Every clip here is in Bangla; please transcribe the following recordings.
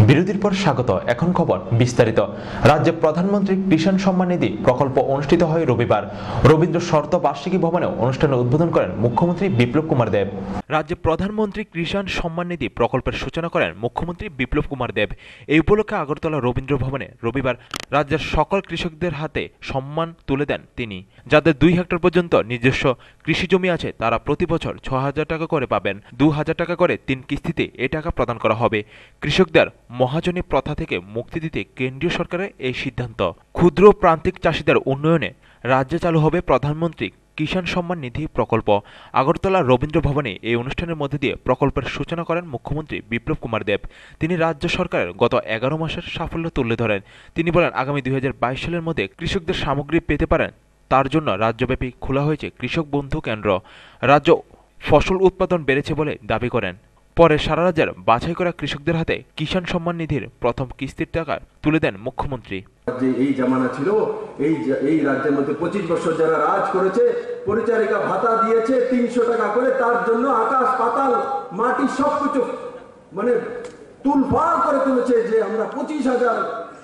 বিরতির পর স্বাগত। এখন খবর বিস্তারিত। রাজ্যে প্রধানমন্ত্রী কিষাণ সম্মান নিধি প্রকল্প অনুষ্ঠিত হয় রবিবার। রবীন্দ্র শর্ত বার্ষিকী ভবনে অনুষ্ঠানের উদ্বোধন করেন মুখ্যমন্ত্রী বিপ্লব কুমার দেব। রাজ্যে প্রধানমন্ত্রী কিষাণ সম্মান নিধি প্রকল্পের সূচনা করেন মুখ্যমন্ত্রী বিপ্লব কুমার দেব। এই উপলক্ষে আগরতলা রবীন্দ্র ভবনে রবিবার রাজ্যের সকল কৃষকদের হাতে সম্মান তুলে দেন তিনি। যাদের 2 হেক্টর পর্যন্ত নিজস্ব কৃষি জমি আছে তারা প্রতি বছর 6,000 টাকা করে পাবেন। 2,000 টাকা করে 3 কিস্তিতে এ টাকা প্রদান করা হবে। কৃষকদের মহাজনী প্রথা থেকে মুক্তি দিতে কেন্দ্রীয় সরকারের এই সিদ্ধান্ত। ক্ষুদ্র প্রান্তিক চাষীদের উন্নয়নে রাজ্যে চালু হবে প্রধানমন্ত্রী কিষাণ সম্মান নিধি প্রকল্প। আগরতলা রবীন্দ্র ভবনে এই অনুষ্ঠানের মধ্যে দিয়ে প্রকল্পের সূচনা করেন মুখ্যমন্ত্রী বিপ্লব কুমার দেব। তিনি রাজ্য সরকারের গত 11 মাসের সাফল্য তুলে ধরেন। তিনি বলেন, আগামী 2022 সালের মধ্যে কৃষকদের সামগ্রী পেতে পারেন তার জন্য রাজ্যব্যাপী খোলা হয়েছে কৃষক বন্ধু কেন্দ্র। রাজ্য ফসল উৎপাদন বেড়েছে বলে দাবি করেন। পরে সারা রাজ্যের বাছাই করা কৃষকদের হাতে কিষাণ সম্মান নিধির প্রথম কিস্তির টাকা তুলে দেন মুখ্যমন্ত্রী। যে এই জামানা ছিল, এই রাজ্যের মধ্যে 25 বছর যারা রাজ করেছে, পরিচারিকা ভাতা দিয়েছে 300 টাকা করে, তার জন্য আকাশ পাতাল মাটি সবকিছু মানে তুলফাল করে তুলেছে যে আমরা 25,000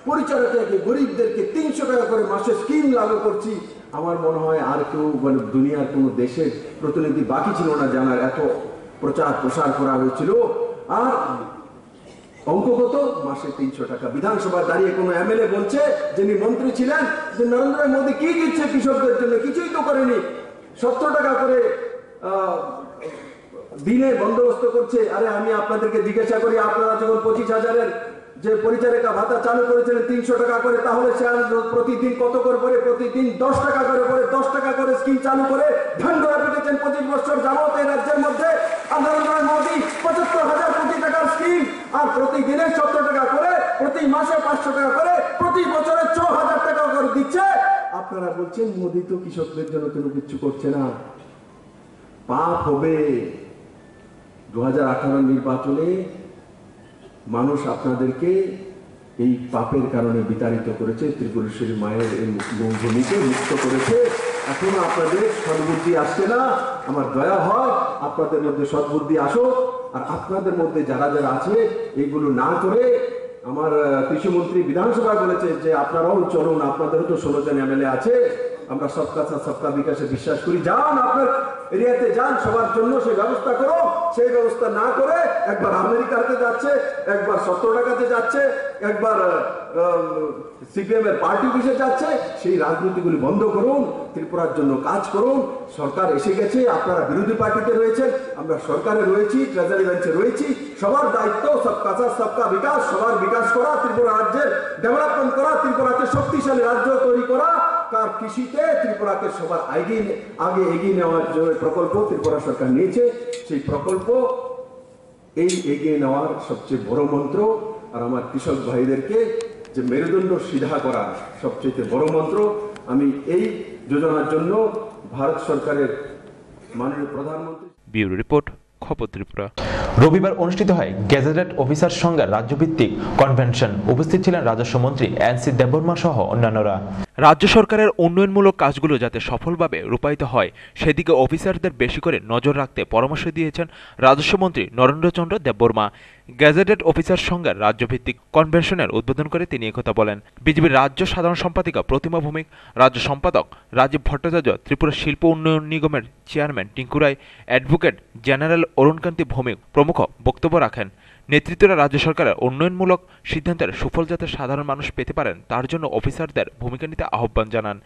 পরিচারিকাকে, গরিবদেরকে 300 টাকা করে মাসে স্কিম লাগু করছি। আমার মনে হয় আর কেউ মানে দুনিয়ার কোনো দেশের প্রতিনিধি বাকি ছিল না জানার, এত প্রচার প্রসার করা হয়েছিল। আর অঙ্কগত মাসে 300 টাকা। বিধানসভায় দাঁড়িয়ে কোনো এমএলএ বলছে, যিনি মন্ত্রী ছিলেন, যে নরেন্দ্র মোদী কি দিচ্ছে কৃষকদের জন্য? কিছুই তো করেনি। 70 টাকা করে দিনে বন্দোবস্ত করছে। আরে আমি আপনাদেরকে জিজ্ঞাসা করি, আপনারা যখন 25,000-এর যে পরিচারিকা ভাতা চালু করেছিলেন 300 টাকা করে, তাহলে সে প্রতিদিন কত করে পরে? প্রতিদিন 10 টাকা করে পরে 10 টাকা করে স্কিম চালু করে ধান ধরা পেতেছেন 25 বছর যাবত এই রাজ্যের মধ্যে। নরেন্দ্র মোদী 75,000 কোটি টাকার স্কিম, আর প্রতিদিনে 70 টাকা করে, প্রতি মাসে 500 টাকা করে, প্রতি বছরে 6,000 টাকা করে দিচ্ছে। আপনারা বলছেন মোদী তো কৃষকদের জন্য কোনো কিছু করছে না। পাপ হবে। 2018 নির্বাচনে মানুষ আপনাদেরকে এই পাপের কারণে বিতাড়িত করেছে, ত্রিপুরেশ্বরী মায়ের এই ভূমিকে মুক্ত করেছে। এখনো আপনাদের সদ্বুদ্ধি আসছে না। আমার দয়া হয় আপনাদের মধ্যে সদ্বুদ্ধি আসো, আর আপনাদের মধ্যে যারা যারা আছে এইগুলো না করে, আমার কৃষিমন্ত্রী বিধানসভায় বলেছে যে আপনারাও চলুন, আপনাদেরও তো 16 জন এমএলএ আছে, আমরা সবকা সাথ সবকা বিকাশে বিশ্বাস করি, যান আপনার এরিয়াতে যান, সবার জন্য সেই ব্যবস্থা করো। সেই ব্যবস্থা না করে একবার আমেরিকাতে যাচ্ছে, একবার 70 টাকাতে যাচ্ছে, একবার সিপিএম এর পার্টি অফিসে যাচ্ছে। সেই রাজনীতিগুলি বন্ধ করুন, ত্রিপুরার জন্য কাজ করুন। সরকার এসে গেছে, আপনারা বিরোধী পার্টিতে রয়েছেন, আমরা সরকারে রয়েছি, ট্রেজারি বেঞ্চে রয়েছি। সবার দায়িত্ব সবকা সাথ সবকা বিকাশ, সবার বিকাশ করা, ত্রিপুরা রাজ্যের ডেভেলপমেন্ট করা, ত্রিপুরাকে শক্তিশালী রাজ্য তৈরি করা। তার কৃষিতে ত্রিপুরাকে সবার আগে এগিয়ে নেওয়ার যে প্রকল্প ত্রিপুরা সরকার নিয়েছে, সেই প্রকল্প এই এগিয়ে নেওয়ার সবচেয়ে বড় মন্ত্র। আর আমার কৃষক ভাইদেরকে যে মেরুদণ্ড সিধা করা সবচেয়ে বড় মন্ত্র। আমি এই যোজনার জন্য ভারত সরকারের মাননীয় প্রধানমন্ত্রী। ব্যুরো রিপোর্ট, খবর ত্রিপুরা। রবিবার অনুষ্ঠিত হয় গেজেটেড অফিসার সংঘের রাজ্যভিত্তিক কনভেনশন। উপস্থিত ছিলেন রাজস্ব মন্ত্রী এনসি দেববর্মা সহ অন্যান্যরা। রাজ্য সরকারের উন্নয়নমূলক কাজগুলো যাতে সফলভাবে রূপায়িত হয় সেদিকে অফিসারদের বেশি করে নজর রাখতে পরামর্শ দিয়েছেন রাজস্বমন্ত্রী নরেন্দ্রচন্দ্র দেববর্মা। গেজেটেড অফিসার সংঘের রাজ্যভিত্তিক কনভেনশনের উদ্বোধন করে তিনি একথা বলেন। বিজেপির রাজ্য সাধারণ সম্পাদিকা প্রতিমা ভৌমিক, রাজ্য সম্পাদক রাজীব ভট্টাচার্য, ত্রিপুরা শিল্প উন্নয়ন নিগমের চেয়ারম্যান টিঙ্কু রায়, অ্যাডভোকেট জেনারেল অরুণকান্তি ভৌমিক প্রমুখ বক্তব্য রাখেন। নেতৃত্বরা রাজ্য সরকারের উন্নয়নমূলক সিদ্ধান্তের সুফল যাতে সাধারণ মানুষ পেতে পারেন তার জন্য অফিসারদের ভূমিকা নিতে আহ্বান জানান।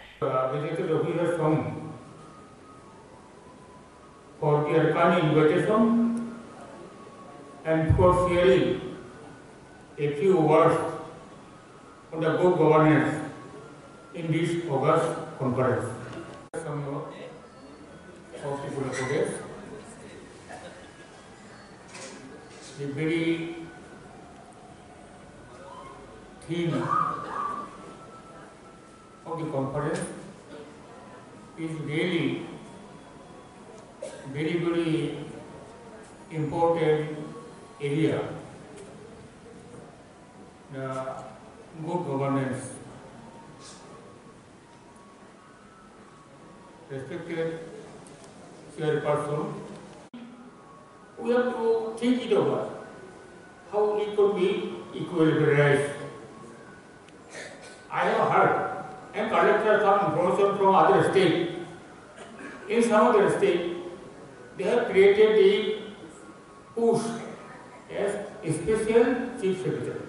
And for sharing a few words on the good governance in this August conference. The very theme of the conference is really very, very important area, the good governance. Respected chairperson, we have to think it over how it could be equilibrize. I have heard and collected some information from other states. In some other states, they have created the post as special chief secretary.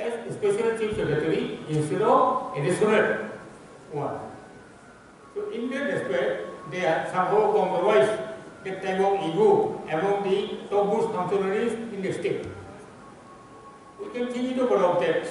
As special chief secretary instead of additional one. So in that respect, they are somehow compromised that type of ego among the topmost functionaries in the state. We continue to adopt that.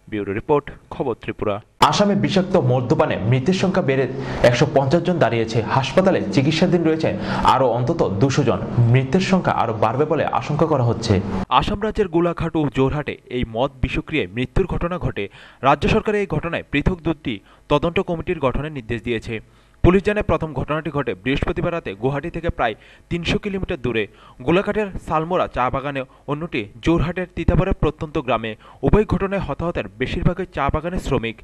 Bureau report, খবর ত্রিপুরা। আসামে বিষাক্ত মদ্যপানে মৃতের সংখ্যা বেড়ে 150 জন দাঁড়িয়েছে। হাসপাতালে চিকিৎসাধীন রয়েছেন আরও অন্তত 200 জন। মৃতের সংখ্যা আরও বাড়বে বলে আশঙ্কা করা হচ্ছে। আসাম রাজ্যের গোলাঘাট ও জোরহাটে এই মদ বিষক্রিয়ায় মৃত্যুর ঘটনা ঘটে। রাজ্য সরকার এই ঘটনায় পৃথক দুটি তদন্ত কমিটির গঠনের নির্দেশ দিয়েছে। পুলিশ জানায় প্রথম ঘটনাটি ঘটে বৃহস্পতিবার রাতে গুয়াহাটি থেকে প্রায় 300 কিলোমিটার দূরে গোলাঘাটের সালমোরা চা বাগানে, অন্যটি জোরহাটের তিতাবরের প্রত্যন্ত গ্রামে। উভয় ঘটনায় হতাহতের বেশিরভাগই চা বাগানের শ্রমিক।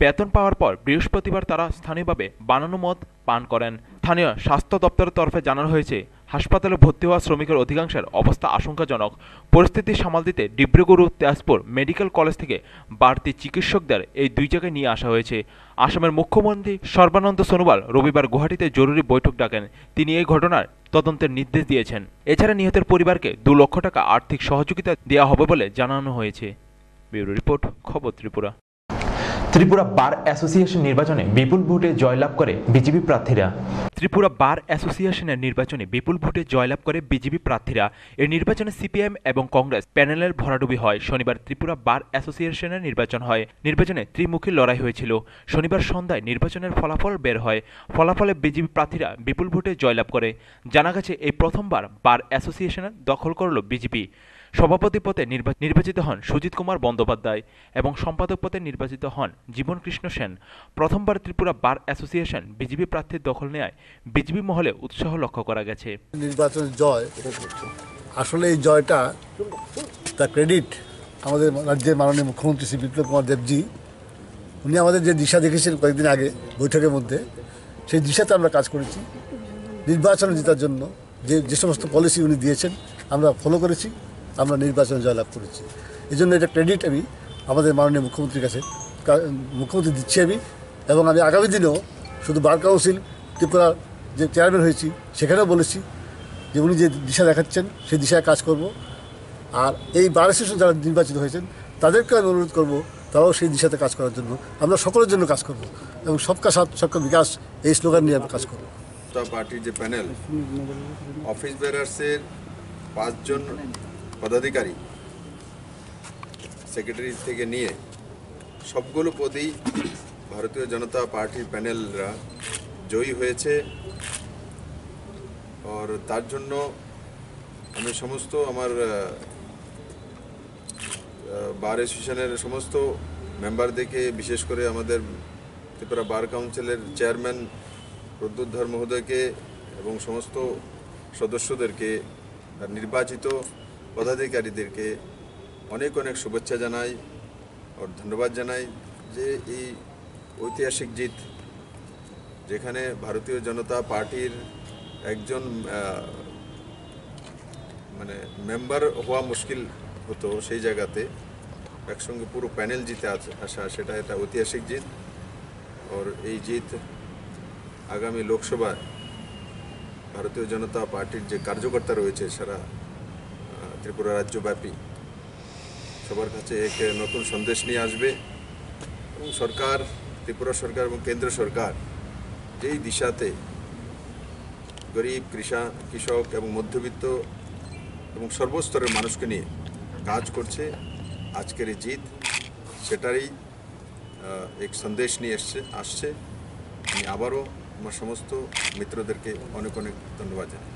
বেতন পাওয়ার পর বৃহস্পতিবার তারা স্থানীয়ভাবে বানানো মদ পান করেন। স্থানীয় স্বাস্থ্য দপ্তরের তরফে জানানো হয়েছে, হাসপাতালে ভর্তি হওয়া শ্রমিকের অধিকাংশের অবস্থা আশঙ্কাজনক। পরিস্থিতি সামাল দিতে ডিব্রুগড় ও তেজপুর মেডিকেল কলেজ থেকে বাড়তি চিকিৎসকদের এই দুই জায়গায় নিয়ে আসা হয়েছে। আসামের মুখ্যমন্ত্রী সর্বানন্দ সোনোয়াল রবিবার গুয়াহাটিতে জরুরি বৈঠক ডাকেন। তিনি এই ঘটনার তদন্তের নির্দেশ দিয়েছেন। এছাড়া নিহতের পরিবারকে 2 লক্ষ টাকা আর্থিক সহযোগিতা দেওয়া হবে বলে জানানো হয়েছে। ব্যুরো রিপোর্ট, খবর ত্রিপুরা। ত্রিপুরা বার অ্যাসোসিয়েশন নির্বাচনে বিপুল ভোটে জয়লাভ করে বিজেপি প্রার্থীরা। ত্রিপুরা বার অ্যাসোসিয়েশনের নির্বাচনে বিপুল ভোটে জয়লাভ করে বিজেপি প্রার্থীরা। এই নির্বাচনে সিপিএম এবং কংগ্রেস প্যানেলের ভরাডুবি হয়। শনিবার ত্রিপুরা বার অ্যাসোসিয়েশনের নির্বাচন হয়। নির্বাচনে ত্রিমুখী লড়াই হয়েছিল। শনিবার সন্ধ্যায় নির্বাচনের ফলাফল বের হয়। ফলাফলে বিজেপি প্রার্থীরা বিপুল ভোটে জয়লাভ করে। জানা গেছে, এই প্রথমবার বার অ্যাসোসিয়েশনের দখল করল বিজেপি। সভাপতি পদে নির্বাচিত হন সুজিত কুমার বন্দ্যোপাধ্যায় এবং সম্পাদক পদে নির্বাচিত হন জীবন কৃষ্ণ সেন। প্রথমবার ত্রিপুরা বার অ্যাসোসিয়েশন বিজেপি প্রার্থীর দখল নেয় বিজেপি মহলে উৎসাহ লক্ষ্য করা গেছে। নির্বাচনের জয়, আসলে এই জয়টা তার ক্রেডিট আমাদের রাজ্যের মাননীয় মুখ্যমন্ত্রী শ্রী বিপ্লব কুমার দেবজি। উনি আমাদের যে দিশা দেখেছেন কয়েকদিন আগে বৈঠকের মধ্যে, সেই দিশাতে আমরা কাজ করেছি। নির্বাচনে জেতার জন্য যে সমস্ত পলিসি উনি দিয়েছেন আমরা ফলো করেছি, আমরা নির্বাচনে জয়লাভ করেছি। এই জন্য এটা ক্রেডিট আমি আমাদের মাননীয় মুখ্যমন্ত্রীর কাছে মুখ্যমন্ত্রী দিচ্ছি আমি। এবং আমি আগামী দিনেও শুধু বার কাউন্সিল ত্রিপুরার যে চেয়ারম্যান হয়েছি সেখানেও বলেছি যে উনি যে দিশা দেখাচ্ছেন সেই দিশায় কাজ করব। আর এই বার অ্যাসোসিয়েশন যারা নির্বাচিত হয়েছেন তাদেরকে আমি অনুরোধ করবো তারাও সেই দিশাতে কাজ করার জন্য। আমরা সকলের জন্য কাজ করব এবং সবকা সাথ সবকা বিকাশ এই স্লোগান নিয়ে আমরা কাজ করব। পার্টির যে প্যানেল, অফিস বেরার্সের 5 জন পদাধিকারী সেক্রেটারি থেকে নিয়ে সবগুলো পদেই ভারতীয় জনতা পার্টির প্যানেলরা জয়ী হয়েছে। আর তার জন্য আমি সমস্ত আমার বার অ্যাসোসিয়েশনের সমস্ত মেম্বারদেরকে, বিশেষ করে আমাদের ত্রিপুরা বার কাউন্সিলের চেয়ারম্যান প্রদ্যুৎধর মহোদয়কে এবং সমস্ত সদস্যদেরকে আর নির্বাচিত পদাধিকারীদেরকে অনেক অনেক শুভেচ্ছা জানাই আর ধন্যবাদ জানাই যে এই ঐতিহাসিক জিত, যেখানে ভারতীয় জনতা পার্টির একজন মানে মেম্বার হওয়া মুশকিল হতো, সেই জায়গাতে একসঙ্গে পুরো প্যানেল জিতে আসা, সেটা একটা ঐতিহাসিক জিত। আর এই জিত আগামী লোকসভায় ভারতীয় জনতা পার্টির যে কার্যকর্তা রয়েছে সারা ত্রিপুরা রাজ্যব্যাপী সবার কাছে এক নতুন সন্দেশ নিয়ে আসবে। এবং সরকার, ত্রিপুরা সরকার এবং কেন্দ্র সরকার যেই দিশাতে গরিব কৃষক এবং মধ্যবিত্ত এবং সর্বস্তরের মানুষকে নিয়ে কাজ করছে, আজকের এই জিত সেটারই এক সন্দেশ নিয়ে আসছে। আমি আবারও আমার সমস্ত মিত্রদেরকে অনেক অনেক ধন্যবাদ জানাই।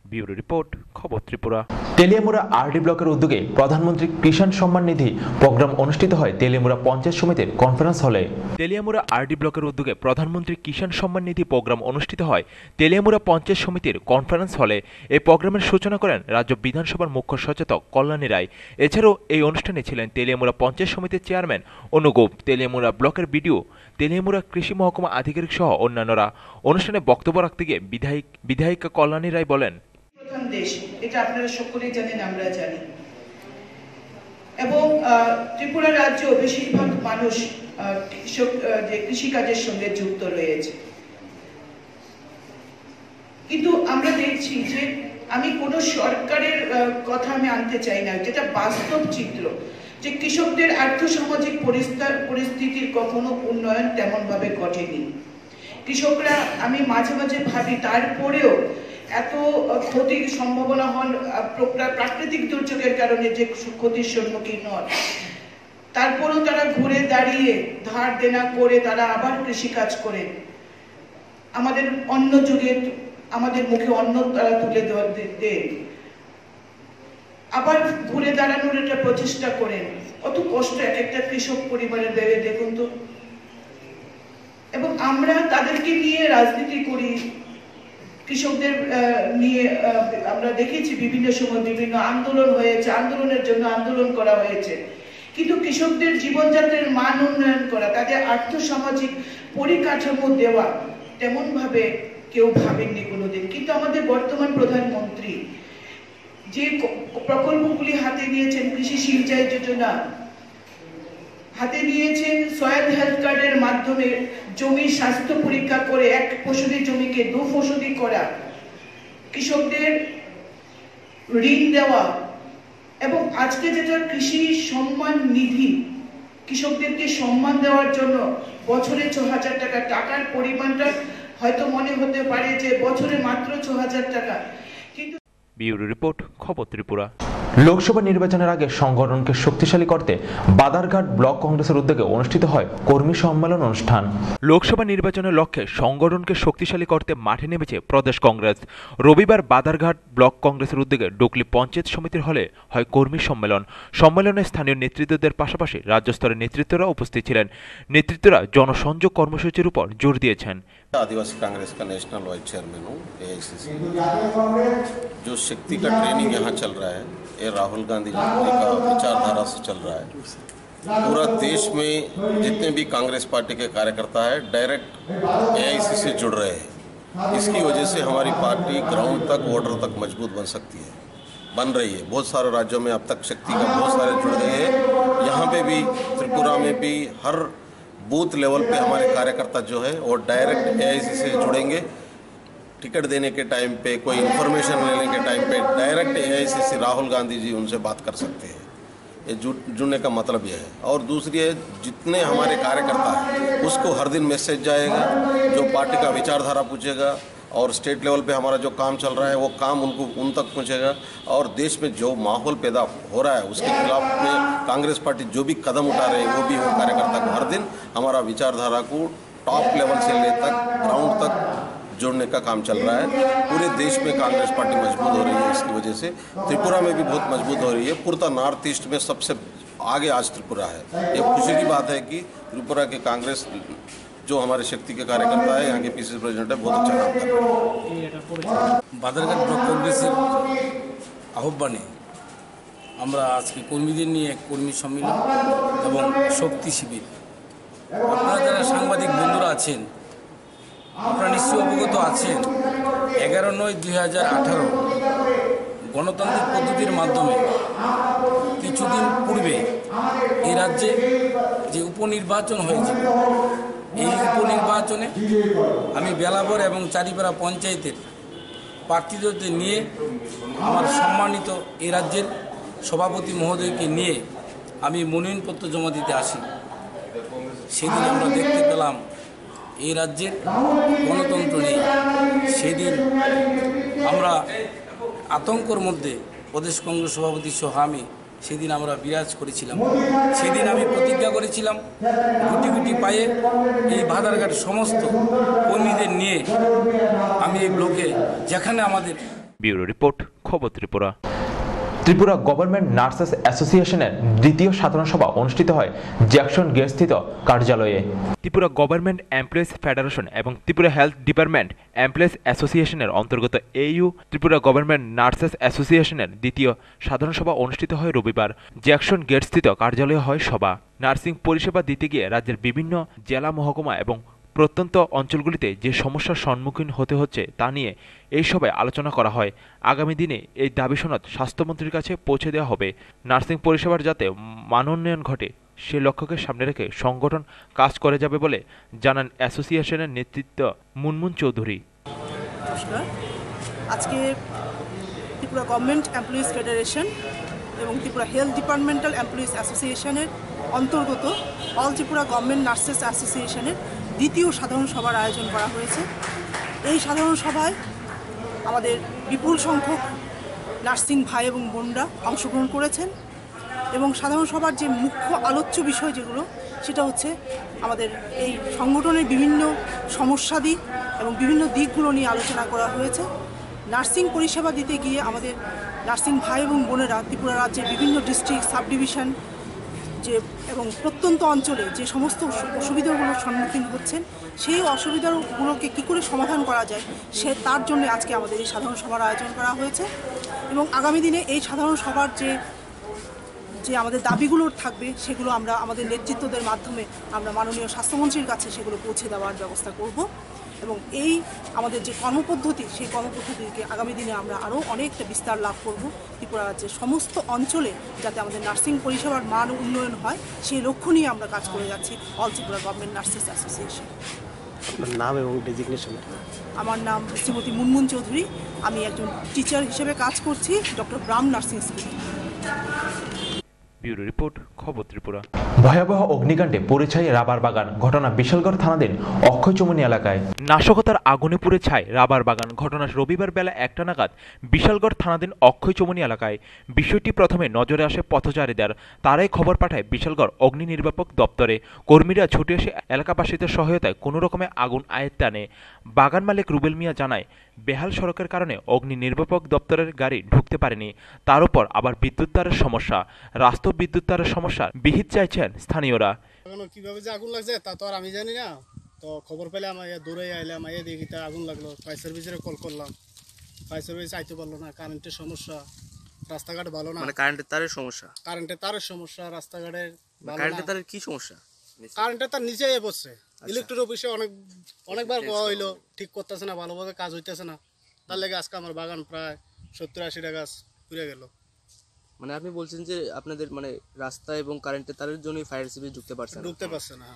ব্যুরো রিপোর্ট, খবর ত্রিপুরা। তেলিয়ামুড়া আরডি ব্লকের উদ্যোগে প্রধানমন্ত্রী কিষাণ সম্মান নিধি প্রোগ্রাম অনুষ্ঠিত হয় তেলিয়ামুড়া পঞ্চায়েত সমিতির কনফারেন্স হলে। তেলিয়ামুড়া আরডি ব্লকের উদ্যোগে প্রধানমন্ত্রী কিষাণ সম্মান নিধি প্রোগ্রাম অনুষ্ঠিত হয় তেলিয়ামুড়া পঞ্চায়েত সমিতির কনফারেন্স হলে। এই প্রোগ্রামের সূচনা করেন রাজ্য বিধানসভার মুখ্য সচেতক কল্যাণী রায়। এছাড়াও এই অনুষ্ঠানে ছিলেন তেলিয়ামুড়া পঞ্চায়েত সমিতির চেয়ারম্যান অনুগোপ, তেলিয়ামুড়া ব্লকের বিডিও, তেলিয়ামুড়া কৃষি মহকুমা আধিকারিক সহ অন্যান্যরা। অনুষ্ঠানে বক্তব্য রাখতে গিয়ে বিধায়িকা কল্যাণী রায় বলেন, দেশ এটা আপনারা সকলেই জানেন, আমরা জানি, এবং ত্রিপুরা রাজ্য বেশিরভাগ মানুষ কৃষিকাজের সঙ্গে যুক্ত রয়েছে। কিন্তু আমরা দেখছি যে আমি কোনো সরকারের কথা আমি আনতে চাই না, যেটা বাস্তব চিত্র, যে কৃষকদের আর্থসামাজিক পরিস্থিতির কখনো উন্নয়ন তেমন ভাবে ঘটেনি। কৃষকরা, আমি মাঝে মাঝে ভাবি, তারপরেও এত ক্ষতির সম্ভাবনা হন, প্রাকৃতিক দুর্যোগের কারণে যে ক্ষতির সম্মুখীন হন, তারপরেও তারা ঘুরে দাঁড়িয়ে ধার দেনা করে তারা আবার কৃষিকাজ করেন। আমাদের অন্য যুগে আমাদের মুখে অন্ন তারা তুলে দেন, আবার ঘুরে দাঁড়ানোর একটা প্রচেষ্টা করেন। কত কষ্ট এক একটা কৃষক পরিবারের ভেবে দেখুন তো। এবং আমরা তাদেরকে নিয়ে রাজনীতি করি, কৃষকদের নিয়ে আমরা দেখেছি বিভিন্ন সময় বিভিন্ন আন্দোলন হয়েছে, আন্দোলনের জন্য আন্দোলন করা হয়েছে, কিন্তু কৃষকদের জীবনযাত্রার মান উন্নয়ন করা, তাদের আর্থসামাজিক পরিকাঠামো দেওয়া তেমন ভাবে কেউ ভাবেননি কোনোদিন। কিন্তু আমাদের বর্তমান প্রধানমন্ত্রী যে প্রকল্পগুলি হাতে নিয়েছেন, কৃষি সিঞ্চাই যোজনা হাতে নিয়েছেন, সয়েল হেলথ কার্ডের মাধ্যমে জমির স্বাস্থ্য পরীক্ষা করে 1 ফসলি জমিকে 2 ফসলি করা, কৃষকদের ঋণ দেওয়া, এবং আজকে যেটা কৃষি সম্মান নিধি, কৃষকদেরকে সম্মান দেওয়ার জন্য বছরে 6,000 টাকা। টাকার পরিমাণটা হয়তো মনে হতে পারে যে বছরে মাত্র 6,000 টাকা, কিন্তু ব্যুরো রিপোর্ট, খবর ত্রিপুরা। লোকসভা নির্বাচনের আগে সংগঠনকে শক্তিশালী করতে বাদারঘাট ব্লক কংগ্রেসের উদ্যোগে অনুষ্ঠিত হয় কর্মী সম্মেলন অনুষ্ঠান। লোকসভা নির্বাচনের লক্ষ্যে সংগঠনকে শক্তিশালী করতে মাঠে নেমেছে প্রদেশ কংগ্রেস। রবিবার বাদারঘাট ব্লক কংগ্রেসের উদ্যোগে ডুকলি পঞ্চায়েত সমিতির হলে হয় কর্মী সম্মেলন। সম্মেলনে স্থানীয় নেতৃত্বদের পাশাপাশি রাজ্য স্তরের নেতৃত্বরা উপস্থিত ছিলেন। নেতৃত্বরা জনসংযোগ কর্মসূচির উপর জোর দিয়েছেন। आदिवासी कांग्रेस का नेशनल वाइस चेयरमैन हूँ AICC। जो शक्ति का ट्रेनिंग यहाँ चल रहा है, ये राहुल गांधी जी का विचारधारा से चल रहा है। पूरा देश में जितने भी कांग्रेस पार्टी के कार्यकर्ता है डायरेक्ट AICC से जुड़ रहे हैं। इसकी वजह से हमारी पार्टी ग्राउंड तक, वोटर तक मजबूत बन सकती है, बन रही है। बहुत सारे राज्यों में अब तक शक्ति का बहुत सारे जुड़ गए हैं। यहाँ पे भी, त्रिपुरा में भी, हर बूथ लेवल पे हमारे कार्यकर्ता जो है वो डायरेक्ट AICC से जुड़ेंगे। टिकट देने के टाइम पे, कोई इन्फॉर्मेशन लेने के टाइम पे डायरेक्ट AICC से राहुल गांधी जी उनसे बात कर सकते हैं। ये जुड़ने का मतलब ये है। और दूसरी है, जितने हमारे कार्यकर्ता हैं उसको हर दिन मैसेज जाएगा, जो पार्टी का विचारधारा पूछेगा, और स्टेट लेवल पे हमारा जो काम चल रहा है वो काम उन तक पहुंचेगा। और देश में जो माहौल पैदा हो रहा है उसके खिलाफ में कांग्रेस पार्टी जो भी कदम उठा रहे हैं वो भी वो कार्यकर्ता को हर दिन हमारा विचारधारा को टॉप लेवल से ले तक, ग्राउंड तक जोड़ने का काम चल रहा है। पूरे देश में कांग्रेस पार्टी मजबूत हो रही है। इसकी वजह से त्रिपुरा में भी बहुत मजबूत हो रही है। पूरा नॉर्थ ईस्ट में सबसे आगे आज त्रिपुरा है। ये खुशी की बात है कि त्रिपुरा के कांग्रेस जो हमारे शक्ति के कार्यकर्ता है, यहाँ के PCC प्रेसिडेंट है, बहुत अच्छा काम कर रहे हैं। বাদারঘাট ব্লক কংগ্রেসের আহ্বানে আমরা আজকে কর্মীদের নিয়ে এক কর্মী সম্মেলন এবং শক্তি শিবির। আপনারা যারা সাংবাদিক বন্ধুরা আছেন, আপনারা নিশ্চয়ই অবগত আছেন 11/9/2018 গণতান্ত্রিক পদ্ধতির মাধ্যমে কিছুদিন পূর্বে এই রাজ্যে যে উপনির্বাচন হয়েছিল, এই উপনির্বাচনে আমি বেলাবর এবং চারিপাড়া পঞ্চায়েতের প্রার্থীদের নিয়ে আমার সম্মানিত এই রাজ্যের সভাপতি মহোদয়কে নিয়ে আমি মনোনয়নপত্র জমা দিতে আসি। সেদিন আমরা দেখতে পেলাম এই রাজ্যের গণতন্ত্র নেই। সেদিন আমরা আতঙ্কর মধ্যে প্রদেশ কংগ্রেস সভাপতি সহ আমি সেদিন আমরা বিরাজ করেছিলাম। সেদিন আমি প্রতিজ্ঞা করেছিলাম গুটি গুটি পায়ে এই বাদারঘাট সমস্ত কর্মীদের নিয়ে আমি এই ব্লকে যেখানে আমাদের। ব্যুরো রিপোর্ট, খবর ত্রিপুরা। ত্রিপুরা গভর্নমেন্ট নার্সেস অ্যাসোসিয়েশনের দ্বিতীয় সাধারণ সভা অনুষ্ঠিত হয় জ্যাকসন গেটস্থিত কার্যালয়ে। ত্রিপুরা গভর্নমেন্ট এমপ্লয়িজ ফেডারেশন এবং ত্রিপুরা হেলথ ডিপার্টমেন্ট এমপ্লয়িজ অ্যাসোসিয়েশনের অন্তর্গত AU ত্রিপুরা গভর্নমেন্ট নার্সেস অ্যাসোসিয়েশনের দ্বিতীয় সাধারণ সভা অনুষ্ঠিত হয় রবিবার। জ্যাকসন গেটস্থিত কার্যালয়ে হয় সভা। নার্সিং পরিষেবা দিতে গিয়ে রাজ্যের বিভিন্ন জেলা, মহকুমা এবং প্রত্যন্ত অঞ্চলগুলিতে যে সমস্যার সম্মুখীন হতে হচ্ছে তা নিয়ে এই সভায় আলোচনা করা হয়। আগামী দিনে এই দাবি সনদ স্বাস্থ্যমন্ত্রীর কাছে পৌঁছে দেওয়া হবে। নার্সিং পরিষেবার যাতে মানোন্নয়ন ঘটে সে লক্ষ্যকে সামনে রেখে সংগঠন কাজ করে যাবে বলে জানান অ্যাসোসিয়েশনের নেতৃত্ব মুনমুন চৌধুরী। আজকে ত্রিপুরা গভর্নমেন্ট এমপ্লয়িজ ফেডারেশন এবং ত্রিপুরা হেলথ ডিপার্টমেন্টাল এমপ্লয়িজ অ্যাসোসিয়েশনের অন্তর্গত অল ত্রিপুরা গভর্নমেন্ট নার্সেস অ্যাসোসিয়েশনের দ্বিতীয় সাধারণ সভার আয়োজন করা হয়েছে। এই সাধারণ সভায় আমাদের বিপুল সংখ্যক নার্সিং ভাই এবং বোনরা অংশগ্রহণ করেছেন এবং সাধারণ সভার যে মুখ্য আলোচ্য বিষয় যেগুলো সেটা হচ্ছে আমাদের এই সংগঠনের বিভিন্ন সমস্যাদি এবং বিভিন্ন দিকগুলো নিয়ে আলোচনা করা হয়েছে। নার্সিং পরিষেবা দিতে গিয়ে আমাদের নার্সিং ভাই এবং বোনেরা ত্রিপুরা রাজ্যের বিভিন্ন ডিস্ট্রিক্ট, সাব ডিভিশন যে এবং প্রত্যন্ত অঞ্চলে যে সমস্ত অসুবিধাগুলোর সম্মুখীন হচ্ছেন সেই অসুবিধাগুলোকে কী করে সমাধান করা যায় তার জন্য আজকে আমাদের এই সাধারণ সভার আয়োজন করা হয়েছে এবং আগামী দিনে এই সাধারণ সভার যে আমাদের দাবিগুলো থাকবে সেগুলো আমরা আমাদের নেতৃত্বদের মাধ্যমে আমরা মাননীয় স্বাস্থ্যমন্ত্রীর কাছে সেগুলো পৌঁছে দেওয়ার ব্যবস্থা করব এবং এই আমাদের যে কর্মপদ্ধতি সেই কর্মপদ্ধতিকে আগামী দিনে আমরা আরও অনেকটা বিস্তার লাভ করব ত্রিপুরা রাজ্যের সমস্ত অঞ্চলে যাতে আমাদের নার্সিং পরিষেবার মান উন্নয়ন হয় সেই লক্ষ্য নিয়ে আমরা কাজ করে যাচ্ছি all Tripura government nurses association. আপনার নাম এবং ডেজিগনেশন? আমার নাম শ্রীমতী মুনমুন চৌধুরী। আমি একজন টিচার হিসেবে কাজ করছি ডক্টর ব্রাউন নার্সিং স্কুলে। ব্যুরো রিপোর্ট, খবর ত্রিপুরা। ভয়াবহ অগ্নিকাণ্ডে পুড়ে ছাই রাবার বাগান। ঘটনা বিশালগড় থানাধীন অক্ষয়চমনি এলাকায়। নাশকতার আগুনে পুড়ে ছাই রাবার বাগান। ঘটনা রবিবার বেলা 1টা নাগাদ বিশালগড় থানাধীন অক্ষয়চমনি এলাকায়। বিষয়টি প্রথমে নজরে আসে পথচারীদের। তারাই খবর পাঠায় বিশালগড় অগ্নি নির্বাপক দপ্তরে। কর্মীরা ছুটে এসে এলাকাবাসীদের সহায়তায় কোনো রকমে আগুন আয়ত্তে আনে। বাগান মালিক রুবেল মিয়া জানায়, বেহাল সড়কের কারণে অগ্নি নির্বাপক দপ্তরের গাড়ি ঢুকতে পারেনি। তার উপর আবার বিদ্যুৎ তারের সমস্যা। রাস্তা বিদ্যুৎ তারের সমস্যা বিহিত চাইছেন স্থানীয়রা। কিভাবে যে আগুন লাগছে তা তো আর আমি জানি না। তো খবর পেলে আমার দূরে আইলাম, দেখি তা আগুন লাগলো। ফায়ার সার্ভিসের কল করলাম, ফায়ার সার্ভিস আইতে পারলো না। কারেন্টের সমস্যা, রাস্তাঘাট ভালো না। মানে কারেন্টের তারের সমস্যা? কারেন্টের তারের সমস্যা, রাস্তাঘাটের। কারেন্টের তারের কি সমস্যা? কারেন্টের তার নিচে বসছে। ইলেকট্রিক অফিসে অনেকবার কোয়া হইলো, ঠিক করতেছে না, ভালোভাবে কাজ হইতেছে না। তার লেগে আজকে আমার বাগান প্রায় 70-80টা গাছ পুড়ে গেল। মানে আপনি বলছেন যে আপনাদের মানে রাস্তা এবং কারেন্টের তারের জন্যই ফায়ার সার্ভিস ঢুকতে পারছে না।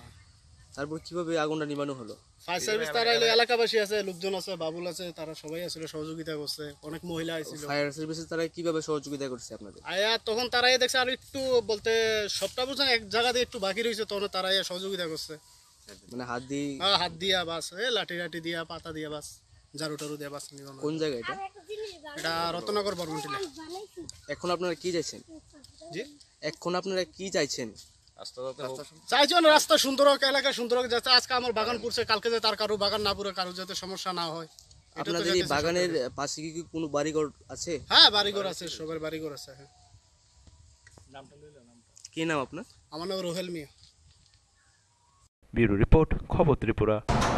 তারপর কিভাবে আগুনটা নিবানো হলো? ফায়ার সার্ভিস তারা এলাকাবাসী আছে, লোকজন আছে, বাবুল আছে, তারা সবাই আসলে সহযোগিতা করছে। অনেক মহিলা আসছিল। ফায়ার সার্ভিসের তারা কিভাবে সহযোগিতা করছে আপনাদের? তখন তারাই দেখছে আর একটু বলতে সবটা বুঝছেন এক জায়গাতে একটু বাকি রয়েছে, তখন তারাই সহযোগিতা করছে। মানে হাত দিয়া বাস, লাঠি দিয়া, পাতা দিয়া বাস, ঝাড়ু টাড়ু দিয়া বাস নিবানো। কোন জায়গা এটা রত্ননগর বর্মন্টিলা। এখন আপনারা কি চাইছেন? জি, এখন আপনারা কি চাইছেন? চাইছেন রাস্তা সুন্দর হোক, এলাকা সুন্দর হোক, যাতে আজকে আমার বাগান পুড়ছে কালকে যাতে তার কারো বাগান না পুড়ে, কারো যাতে সমস্যা না হয়। আপনাদের এই বাগানের পাশে কি কোনো বাড়িঘর আছে? হ্যাঁ, বাড়িঘর আছে, সবার বাড়িঘর আছে। হ্যাঁ। কি নাম আপনার? আমার নাম রোহেল মিয়া। ব্যুরো রিপোর্ট, খবর ত্রিপুরা।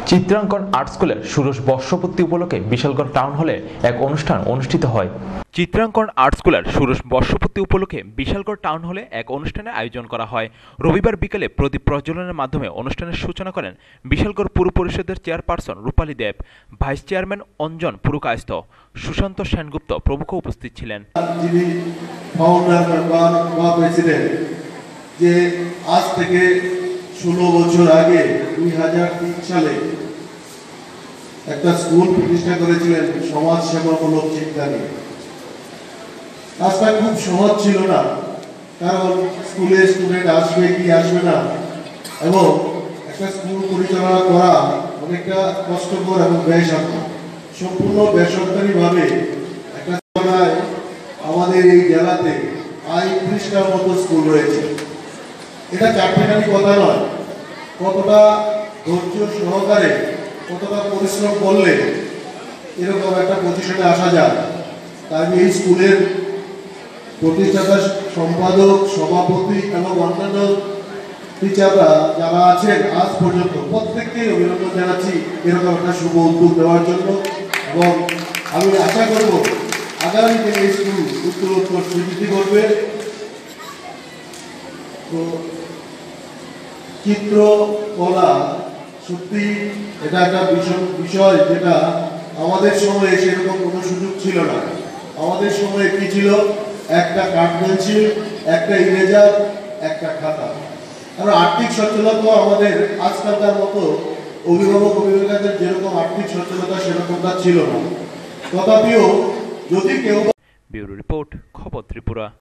চিত্রাঙ্কন আর্ট স্কুলের ষোড়শ বর্ষপূর্তি উপলক্ষে বিশালগড় টাউন হলে এক অনুষ্ঠান অনুষ্ঠিত হয়। চিত্রাঙ্কন আর্ট স্কুলের ষোড়শ বর্ষপূর্তি উপলক্ষে বিশালগড় টাউন হলে এক অনুষ্ঠানের আয়োজন করা হয়। রবিবার বিকেলে প্রদীপ প্রজ্বলনের মাধ্যমে অনুষ্ঠানের সূচনা করেন বিশালগড় পুর পরিষদের চেয়ারপারসন রূপালী দেব, ভাইস চেয়ারম্যান অঞ্জন পুরকায়স্থ, সুশান্ত সেনগুপ্ত প্রমুখ উপস্থিত ছিলেন। যে আজ থেকে 16 বছর আগে 2003 সালে একটা স্কুল প্রতিষ্ঠা করেছিলেন সমাজ সেবামূলক চিন্তা নিয়ে। কাজটা খুব সহজ ছিল না, কারণ স্কুলে স্টুডেন্ট আসবে কি আসবে না, এবং একটা স্কুল পরিচালনা করা অনেকটা কষ্টকর এবং ব্যয়সাধ্য। সম্পূর্ণ বেসরকারিভাবে একটা জায়গায় আমাদের এই জেলাতে ৩৫টার মতো স্কুল রয়েছে। এটা চারটেখানি কথা নয়, কতটা ধৈর্য সহকারে, কতটা পরিশ্রম করলে এরকম একটা পজিশনে আসা যায়। তাই আমি এই স্কুলের প্রতিষ্ঠাতা সম্পাদক, সভাপতি এবং অন্যান্য টিচাররা যারা আছেন আজ পর্যন্ত প্রত্যেককে অভিনন্দন জানাচ্ছি এরকম একটা শুভ উদ্যোগ দেওয়ার জন্য। এবং আমি আশা করব আগামী দিনে এই স্কুল উত্তরোত্তর বৃদ্ধি করবে। তো চিত্রকলা সত্যি এটা একটা বিষয় যেটা আমাদের সময়ে সেরকম কোনো সুযোগ ছিল না। আমাদের সময়ে কি ছিল? একটা কাঠ পেন্সিল, একটা ইরেজার, একটা খাতা। কারণ আর্থিক সচ্ছলতা আমাদের আজকালকার মতো অভিভাবক অভিভাবকদের যেরকম আর্থিক সচ্ছলতা সেরকমটা ছিল না। তথাপিও যদি কেউ ব্যুরো রিপোর্ট, খবর ত্রিপুরা।